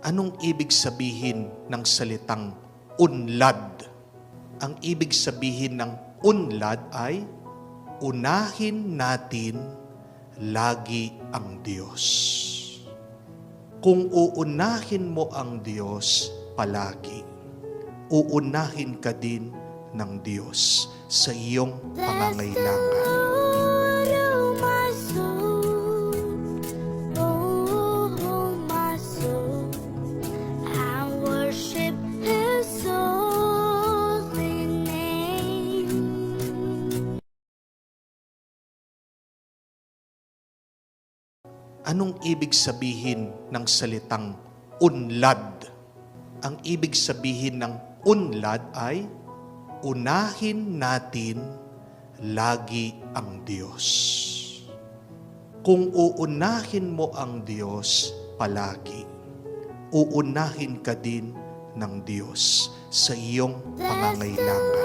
Anong ibig sabihin ng salitang unlad? Ang ibig sabihin ng unlad ay unahin natin lagi ang Diyos. Kung uunahin mo ang Diyos palagi, uunahin ka din ng Diyos sa iyong pangangailangan. Anong ibig sabihin ng salitang unlad? Ang ibig sabihin ng unlad ay unahin natin lagi ang Diyos. Kung uunahin mo ang Diyos palagi, uunahin ka din ng Diyos sa iyong pangangailangan.